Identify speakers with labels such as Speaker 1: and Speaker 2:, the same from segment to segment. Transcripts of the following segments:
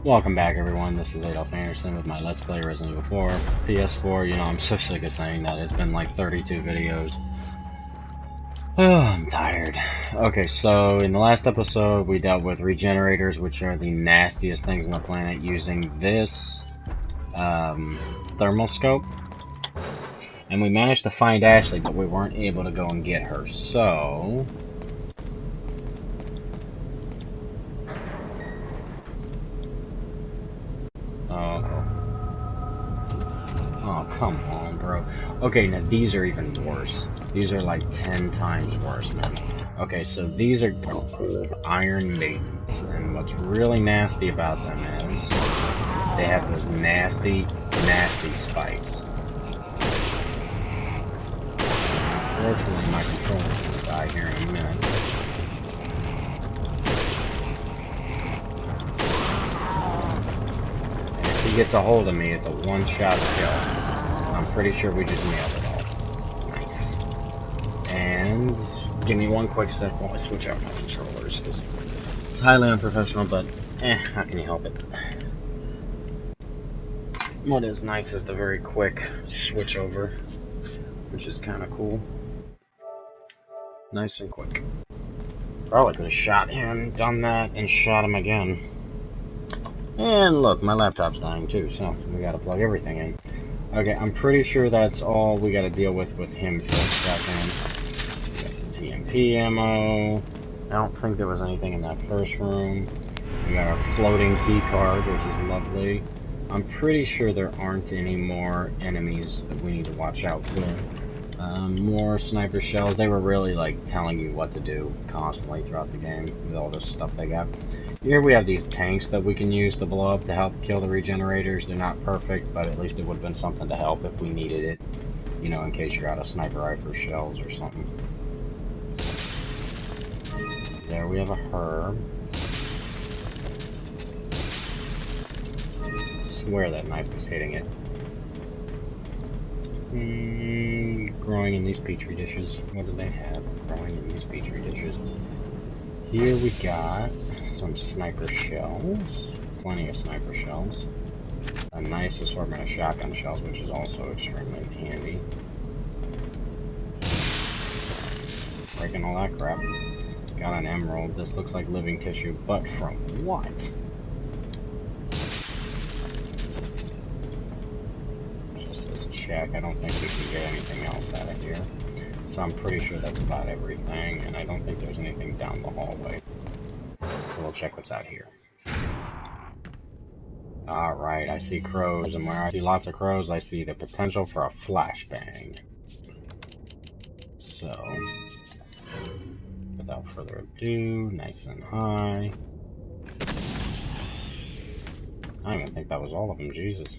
Speaker 1: Welcome back, everyone. This is Adolph Anderson with my Let's Play Resident Evil 4 PS4. You know, I'm so sick of saying that. It's been like 32 videos. Oh, I'm tired. Okay, so in the last episode, we dealt with regenerators, which are the nastiest things on the planet, using this thermal scope. And we managed to find Ashley, but we weren't able to go and get her, so... Oh, come on, bro. Okay, now these are even worse. These are like 10 times worse, man. Okay, so these are called Iron Maidens, and what's really nasty about them is they have those nasty, nasty spikes. Unfortunately, my controller's gonna die here in a minute. He gets a hold of me, it's a one-shot kill. I'm pretty sure we just nailed it all. Nice. And give me one quick sec while I switch out my controllers, because it's highly unprofessional, but how can you help it? What is nice is the very quick switch over, which is kind of cool. Nice and quick. Probably could have shot him, done that, and shot him again. And look, my laptop's dying too, so we gotta plug everything in. Okay, I'm pretty sure that's all we gotta deal with him for a second. We got some TMP ammo. I don't think there was anything in that first room. We got our floating key card, which is lovely. I'm pretty sure there aren't any more enemies that we need to watch out for. More sniper shells. They were really like telling you what to do constantly throughout the game with all this stuff they got. Here we have these tanks that we can use to blow up to help kill the regenerators. They're not perfect, but at least it would have been something to help if we needed it. You know, in case you're out of sniper rifle shells or something. There we have a herb. I swear that knife was hitting it. Growing in these petri dishes. What do they have growing in these petri dishes? Here we got some sniper shells. Plenty of sniper shells. A nice assortment of shotgun shells, which is also extremely handy. Breaking all that crap. Got an emerald. This looks like living tissue, but from what? Check. I don't think we can get anything else out of here. So I'm pretty sure that's about everything, and I don't think there's anything down the hallway. So we'll check what's out here. Alright, I see crows, and where I see lots of crows, I see the potential for a flashbang. So, without further ado, nice and high. I don't even think that was all of them, Jesus.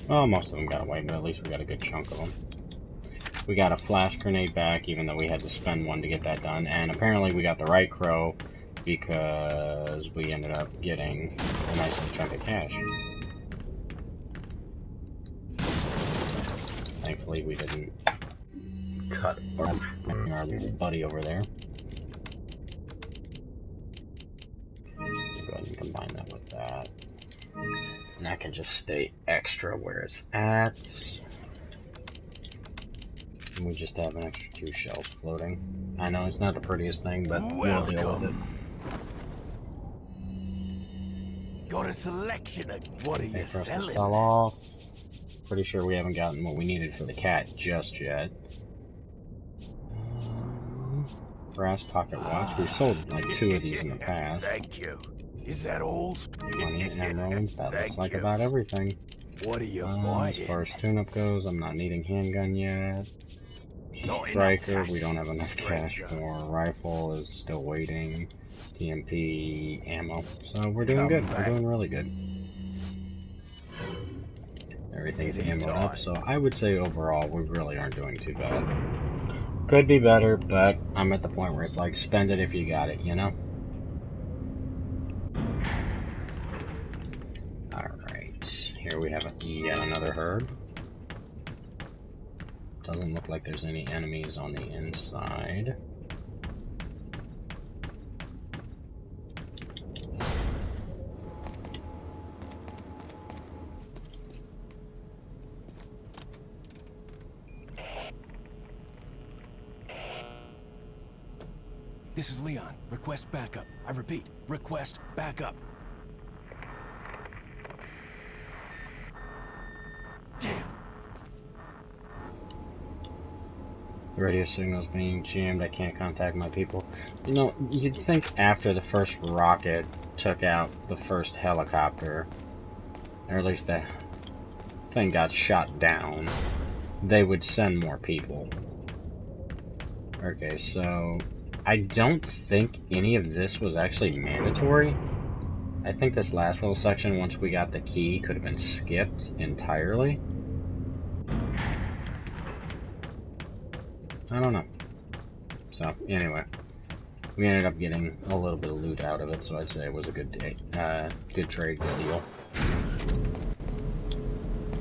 Speaker 1: Well, most of them got away, but at least we got a good chunk of them. We got a flash grenade back, even though we had to spend one to get that done. And apparently we got the right crow, because we ended up getting a nice chunk of cash. Thankfully we didn't cut our little buddy over there. Go ahead and combine that with that. And that can just stay extra where it's at. And we just have an extra 2 shells floating. I know it's not the prettiest thing, but we'll deal with it.
Speaker 2: Got a selection of what are you
Speaker 1: For us to
Speaker 2: selling?
Speaker 1: sell off. Pretty sure we haven't gotten what we needed for the cat just yet. Brass pocket watch. We've sold like 2 of these in the past.
Speaker 2: Thank you. Is that all?
Speaker 1: Money and emeralds. That looks like about everything.
Speaker 2: What are you
Speaker 1: As
Speaker 2: buying?
Speaker 1: far as tune-up goes, I'm not needing handgun yet. Striker, we don't have enough cash for. Rifle is still waiting. TMP ammo. So we're doing good. We're doing really good. Everything's ammoed up, so I would say overall we really aren't doing too bad. Could be better, but I'm at the point where it's like, spend it if you got it, you know? Alright, here we have yet another herb. Doesn't look like there's any enemies on the inside.
Speaker 2: This is Leon. Request backup. I repeat, request backup. Damn.
Speaker 1: The radio signal's being jammed. I can't contact my people. You know, you'd think after the first rocket took out the first helicopter, or at least the thing got shot down, they would send more people. Okay, so I don't think any of this was actually mandatory. I think this last little section, once we got the key, could have been skipped entirely. I don't know. So, anyway, we ended up getting a little bit of loot out of it, so I'd say it was a good day, good trade, good deal.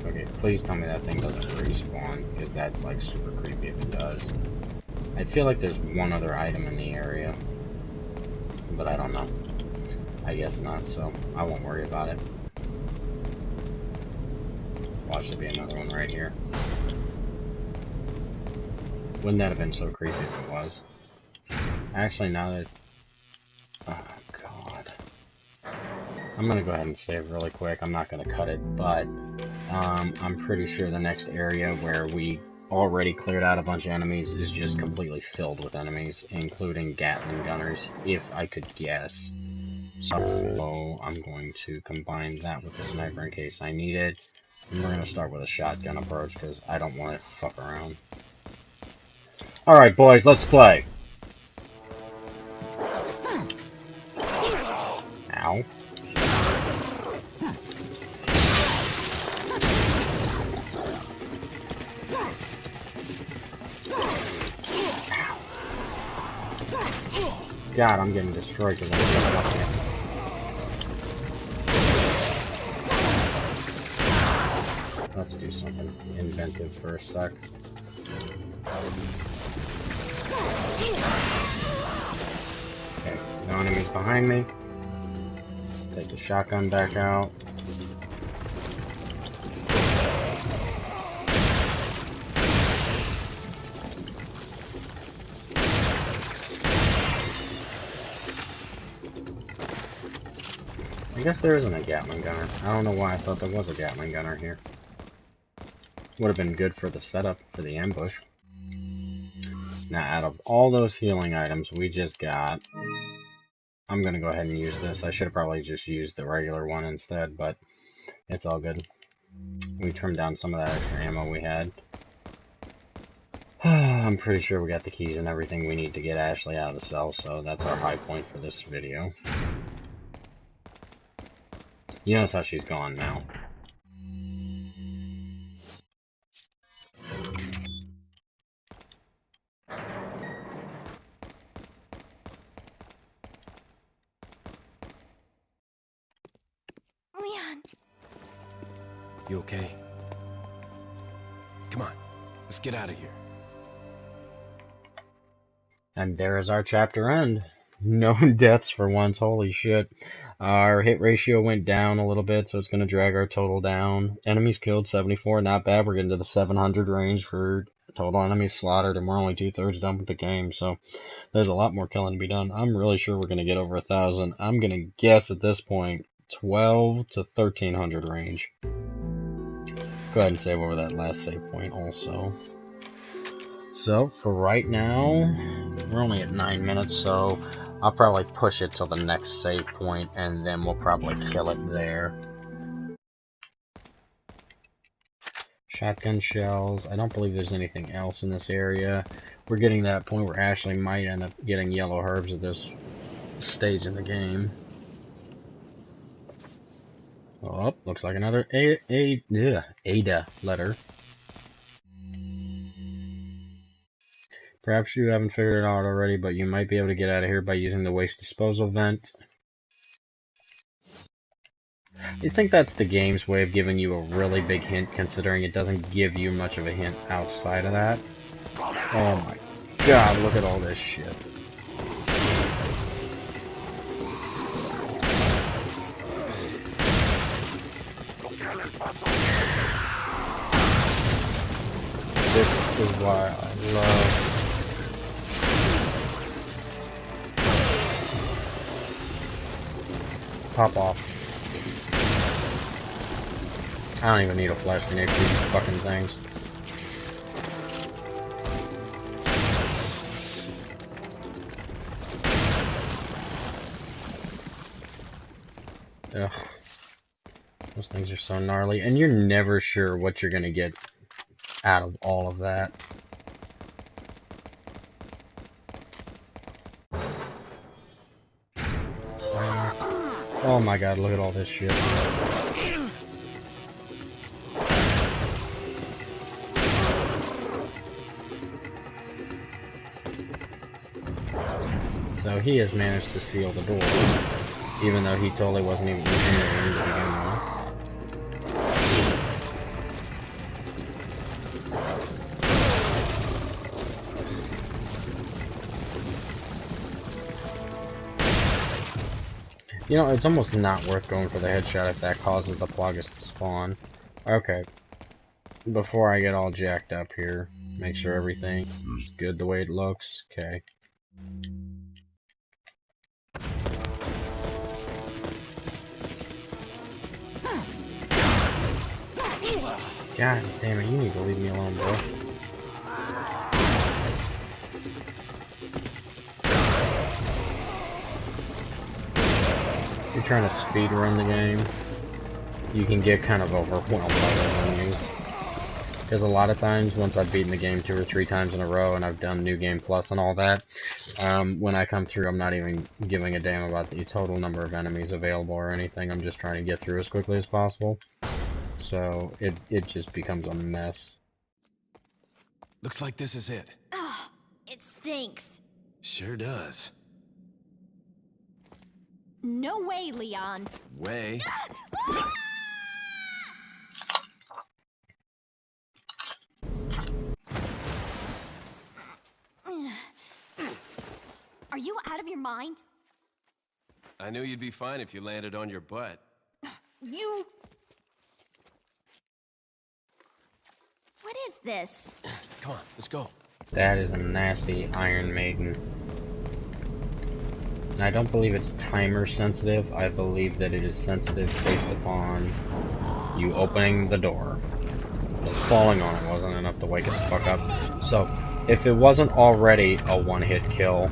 Speaker 1: Okay, please tell me that thing doesn't respawn, because that's like super creepy if it does. I feel like there's one other item in the area, but I don't know. I guess not, so I won't worry about it. Watch, there'll be another one right here. Wouldn't that have been so creepy if it was? Actually, now that... Oh, God. I'm gonna go ahead and save really quick. I'm not gonna cut it, but I'm pretty sure the next area where we already cleared out a bunch of enemies is just completely filled with enemies, including Gatling gunners, if I could guess. So I'm going to combine that with the sniper in case I need it. And we're gonna start with a shotgun approach because I don't want to fuck around. Alright, boys, let's play. Ow. God, I'm getting destroyed because I'm getting up here. Let's do something inventive for a sec. Okay, no enemies behind me. Take the shotgun back out. I guess there isn't a Gatling gunner. I don't know why I thought there was a Gatling gunner here. Would have been good for the setup for the ambush. Now, out of all those healing items we just got, I'm going to go ahead and use this. I should have probably just used the regular one instead, but it's all good. We trimmed down some of that extra ammo we had. I'm pretty sure we got the keys and everything we need to get Ashley out of the cell, so that's our high point for this video. You notice how she's gone now.
Speaker 3: Leon.
Speaker 2: You okay? Come on, let's get out of here.
Speaker 1: And there is our chapter end. No deaths for once, holy shit. Our hit ratio went down a little bit, so it's going to drag our total down. Enemies killed, 74, not bad. We're getting to the 700 range for total enemies slaughtered, and we're only 2/3 done with the game, so there's a lot more killing to be done. I'm really sure we're going to get over 1,000. I'm going to guess at this point, 12 to 1,300 range. Go ahead and save over that last save point also. So, for right now, we're only at 9 minutes, so I'll probably push it till the next save point, and then we'll probably kill it there. Shotgun shells. I don't believe there's anything else in this area. We're getting to that point where Ashley might end up getting yellow herbs at this stage in the game. Oh, looks like another Ada letter. Perhaps you haven't figured it out already, but you might be able to get out of here by using the waste disposal vent. You think that's the game's way of giving you a really big hint, considering it doesn't give you much of a hint outside of that? Oh my god, look at all this shit. This is why I love pop off. I don't even need a flash grenade for these fucking things. Ugh. Those things are so gnarly, and you're never sure what you're gonna get out of all of that. Oh my god, look at all this shit. So he has managed to seal the door, even though he totally wasn't even in there to begin with. You know, it's almost not worth going for the headshot if that causes the Plagas to spawn. Okay. Before I get all jacked up here, make sure everything is good the way it looks. Okay. God damn it, you need to leave me alone, bro. If you're trying to speed run the game, you can get kind of overwhelmed by those enemies. Because a lot of times, once I've beaten the game 2 or 3 times in a row, and I've done New Game Plus and all that, when I come through, I'm not even giving a damn about the total number of enemies available or anything. I'm just trying to get through as quickly as possible. So, it just becomes a mess.
Speaker 2: Looks like this is it.
Speaker 3: Ugh, it stinks.
Speaker 2: Sure does.
Speaker 3: No way, Leon.
Speaker 2: Way.
Speaker 3: Are you out of your mind?
Speaker 2: I knew you'd be fine if you landed on your butt.
Speaker 3: You... What is this?
Speaker 2: Come on, let's go.
Speaker 1: That is a nasty Iron Maiden. And I don't believe it's timer sensitive. I believe that it is sensitive based upon you opening the door. Just falling on it wasn't enough to wake it the fuck up. So, if it wasn't already a one-hit kill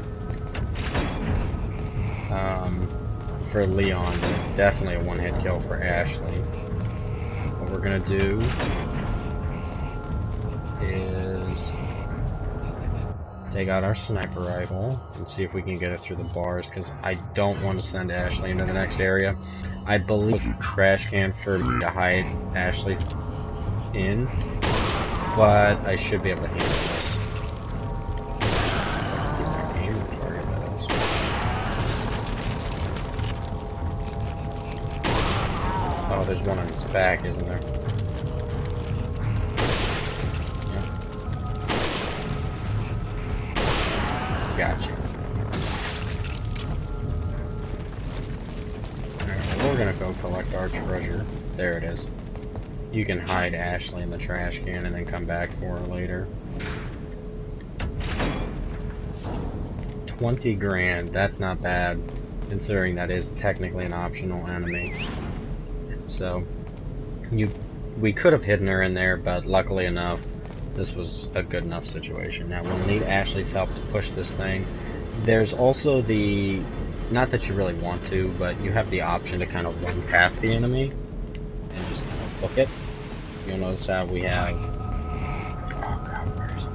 Speaker 1: for Leon, then it's definitely a one-hit kill for Ashley. What we're gonna do is take out our sniper rifle and see if we can get it through the bars, because I don't want to send Ashley into the next area. I believe trash can for me to hide Ashley in, but I should be able to handle this. Oh, there's one on its back, isn't there? Gotcha. Alright, well, we're gonna go collect our treasure. There it is. You can hide Ashley in the trash can and then come back for her later. 20 grand, that's not bad, considering that is technically an optional enemy. So, we could have hidden her in there, but luckily enough, this was a good enough situation. Now, we'll need Ashley's help to push this thing. There's also the... not that you really want to, but you have the option to kind of run past the enemy and just kind of book it. You'll notice how we have... oh god, where is it?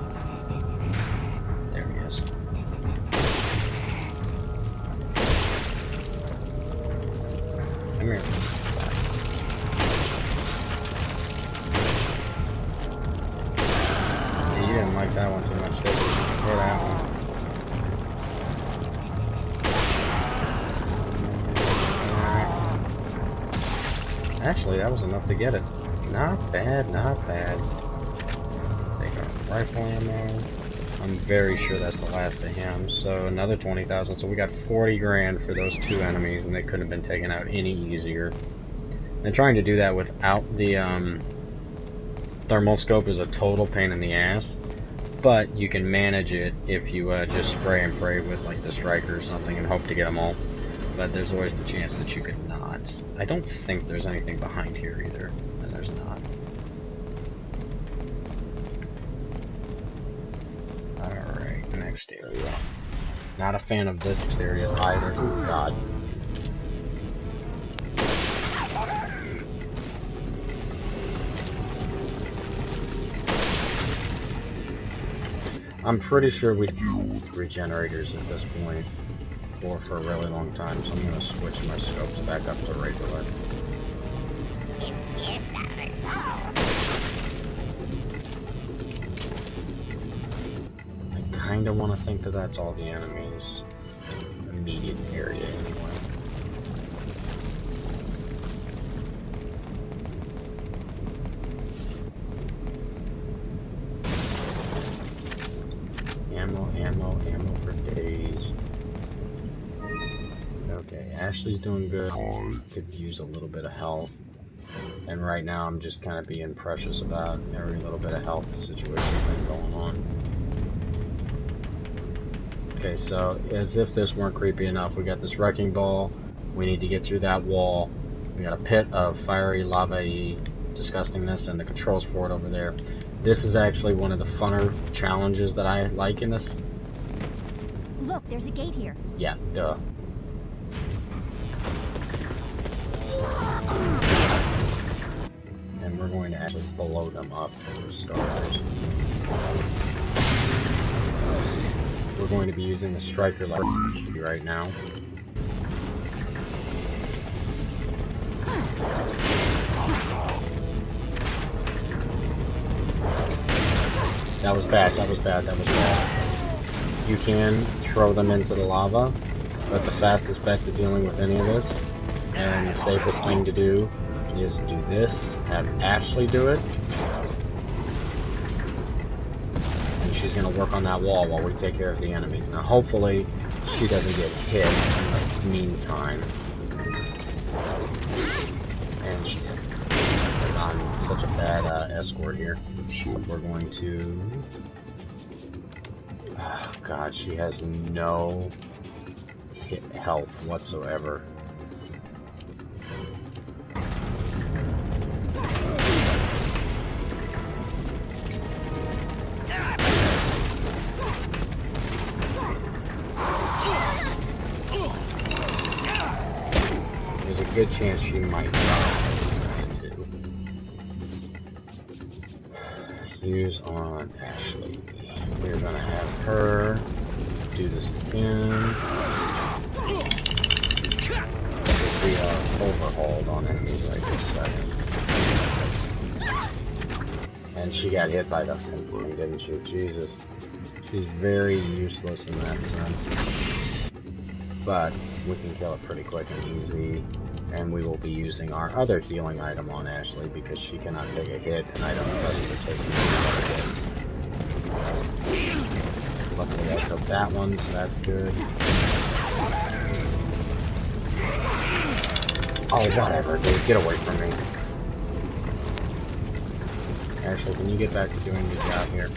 Speaker 1: There he is. Come here. You didn't like that one too much, did you? Or that one. Alright. Actually, that was enough to get it. Not bad, not bad. Take our rifle ammo. I'm very sure that's the last of him. So another 20,000. So we got 40 grand for those 2 enemies, and they couldn't have been taken out any easier. And trying to do that without the thermal scope is a total pain in the ass. But you can manage it if you just spray and pray with like the striker or something and hope to get them all. but there's always the chance that you could not. I don't think there's anything behind here either, and there's not. Alright, next area. Not a fan of this area either. Oh god. I'm pretty sure we used regenerators at this point for a really long time, so I'm going to switch my scopes back up to regular. I kind of want to think that that's all the enemies. Immediate area anyway. Ammo for days. Okay, Ashley's doing good. Could use a little bit of health. And right now I'm just kind of being precious about every little bit of health situation thing going on. Okay, so as if this weren't creepy enough, we got this wrecking ball. We need to get through that wall. We got a pit of fiery lava-y disgustingness and the controls for it over there. This is actually one of the funner challenges that I like in this.
Speaker 3: Look, there's a gate here.
Speaker 1: Yeah, duh. And we're going to actually blow them up for starters. We're going to be using the striker right now. That was bad, that was bad, that was bad. You can throw them into the lava, but the fastest bet to dealing with any of this, and the safest thing to do, is do this, have Ashley do it, and she's going to work on that wall while we take care of the enemies. Now hopefully, she doesn't get hit in the meantime. And she did. Because I'm such a bad escort here. We're going to... Oh god, she has no health whatsoever. There's a good chance she might die too. Use on Ashley. We're gonna have her do this again. We are overhauled on enemies right this second. And she got hit by the thing, didn't she? Jesus. She's very useless in that sense. But we can kill it pretty quick and easy. And we will be using our other healing item on Ashley because she cannot take a hit, and I don't trust her taking hits. Luckily I took that one, so that's good. Oh, whatever, dude. Get away from me. Ashley, can you get back to doing your job here?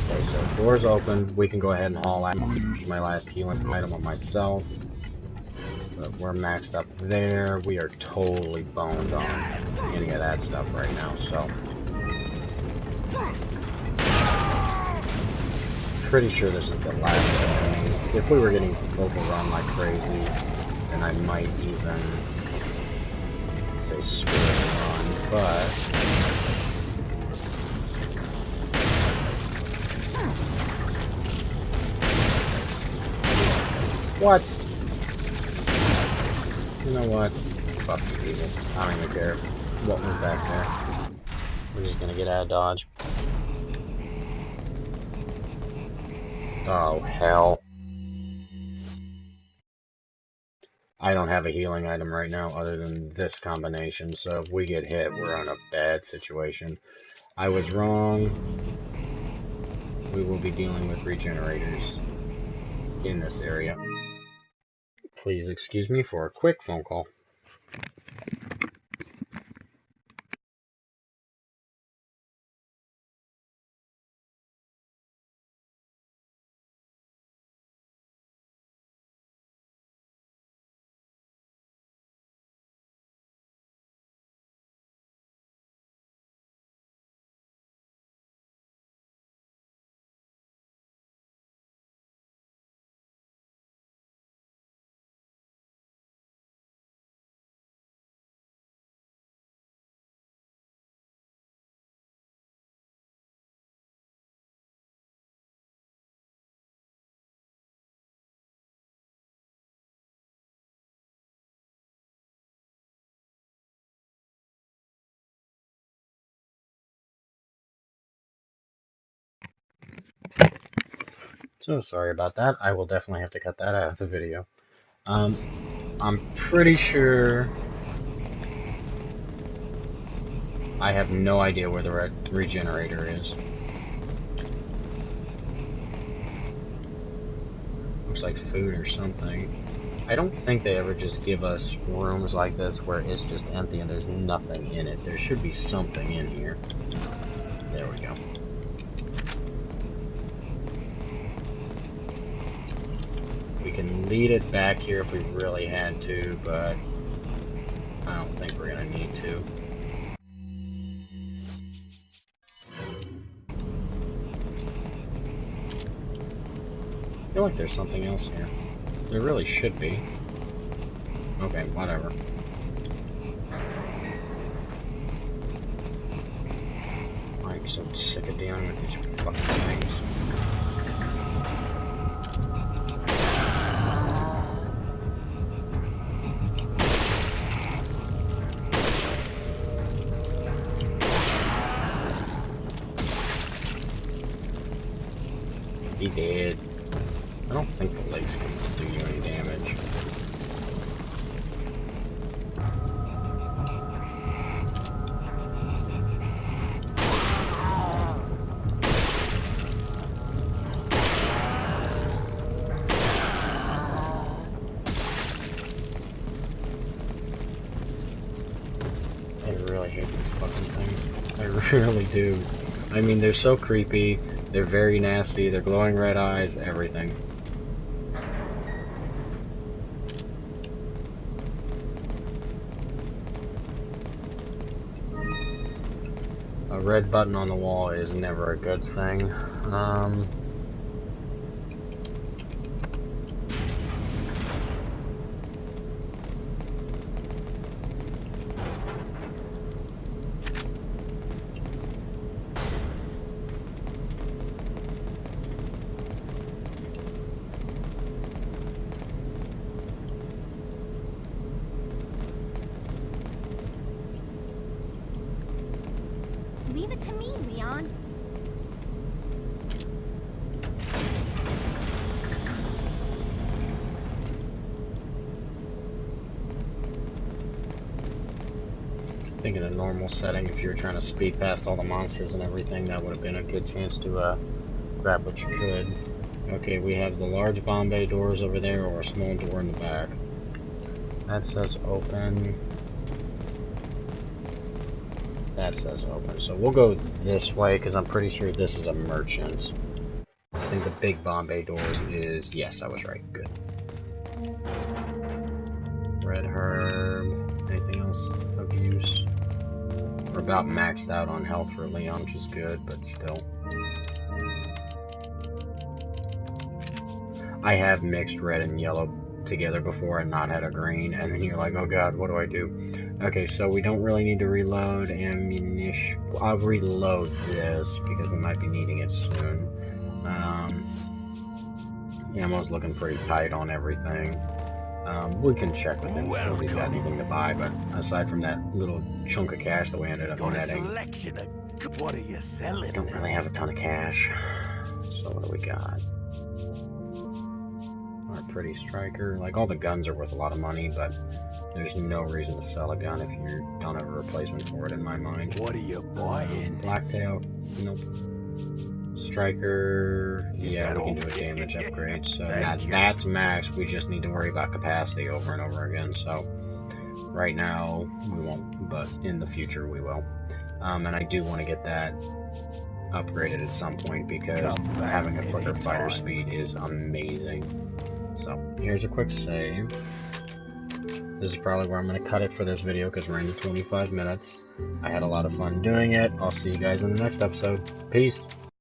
Speaker 1: Okay, so door's open. We can go ahead and haul out my last healing item on myself. So we're maxed up there. We are totally boned on any of that stuff right now, so... Pretty sure this is the last of these. If we were getting overrun like crazy, then I might even say spirit run, but what? You know what? Fuck you people. I don't even care what was back there. We're just gonna get out of dodge. Oh, hell. I don't have a healing item right now other than this combination, so if we get hit, we're in a bad situation. I was wrong. We will be dealing with regenerators in this area. Please excuse me for a quick phone call. So sorry about that. I will definitely have to cut that out of the video. I'm pretty sure... I have no idea where the regenerator is. Looks like food or something. I don't think they ever just give us rooms like this where it's just empty and there's nothing in it. There should be something in here. There we go. We can lead it back here if we really had to, but I don't think we're gonna need to. I feel like there's something else here. There really should be. Okay, whatever. I'm so sick of dealing with these fucking things. He did. I don't think the legs can do you any damage. I really hate these fucking things. I really do. I mean, they're so creepy. They're very nasty. They're glowing red eyes. Everything. A red button on the wall is never a good thing.
Speaker 3: Leave it to me, Leon.
Speaker 1: I think in a normal setting, if you were trying to speed past all the monsters and everything, that would have been a good chance to grab what you could. Okay, we have the large Bombay doors over there, or a small door in the back. That says open. That says open. So we'll go this way, because I'm pretty sure this is a merchant. I think the big Bombay doors is... Yes, I was right. Good. Red herb. Anything else of use? We're about maxed out on health for Leon, which is good, but still. I have mixed red and yellow together before and not had a green, and then you're like, oh god, what do I do? Okay, so we don't really need to reload ammunition. I'll reload this because we might be needing it soon. Ammo's looking pretty tight on everything. We can check with him, see if he's got anything to buy, but aside from that little chunk of cash that we ended up netting,
Speaker 2: What are you selling?
Speaker 1: I don't really have a ton of cash. So what do we got? Our pretty striker. Like, all the guns are worth a lot of money, but there's no reason to sell a gun if you don't have a replacement for it, in my mind.
Speaker 2: What are you buying?
Speaker 1: Blacktail. Nope. Striker. Yeah, we can do a damage upgrade. So that's max. We just need to worry about capacity over and over again. So right now we won't, but in the future we will. And I do want to get that upgraded at some point because having a quicker fighter speed is amazing. So here's a quick save. This is probably where I'm going to cut it for this video because we're into 25 minutes. I had a lot of fun doing it. I'll see you guys in the next episode. Peace.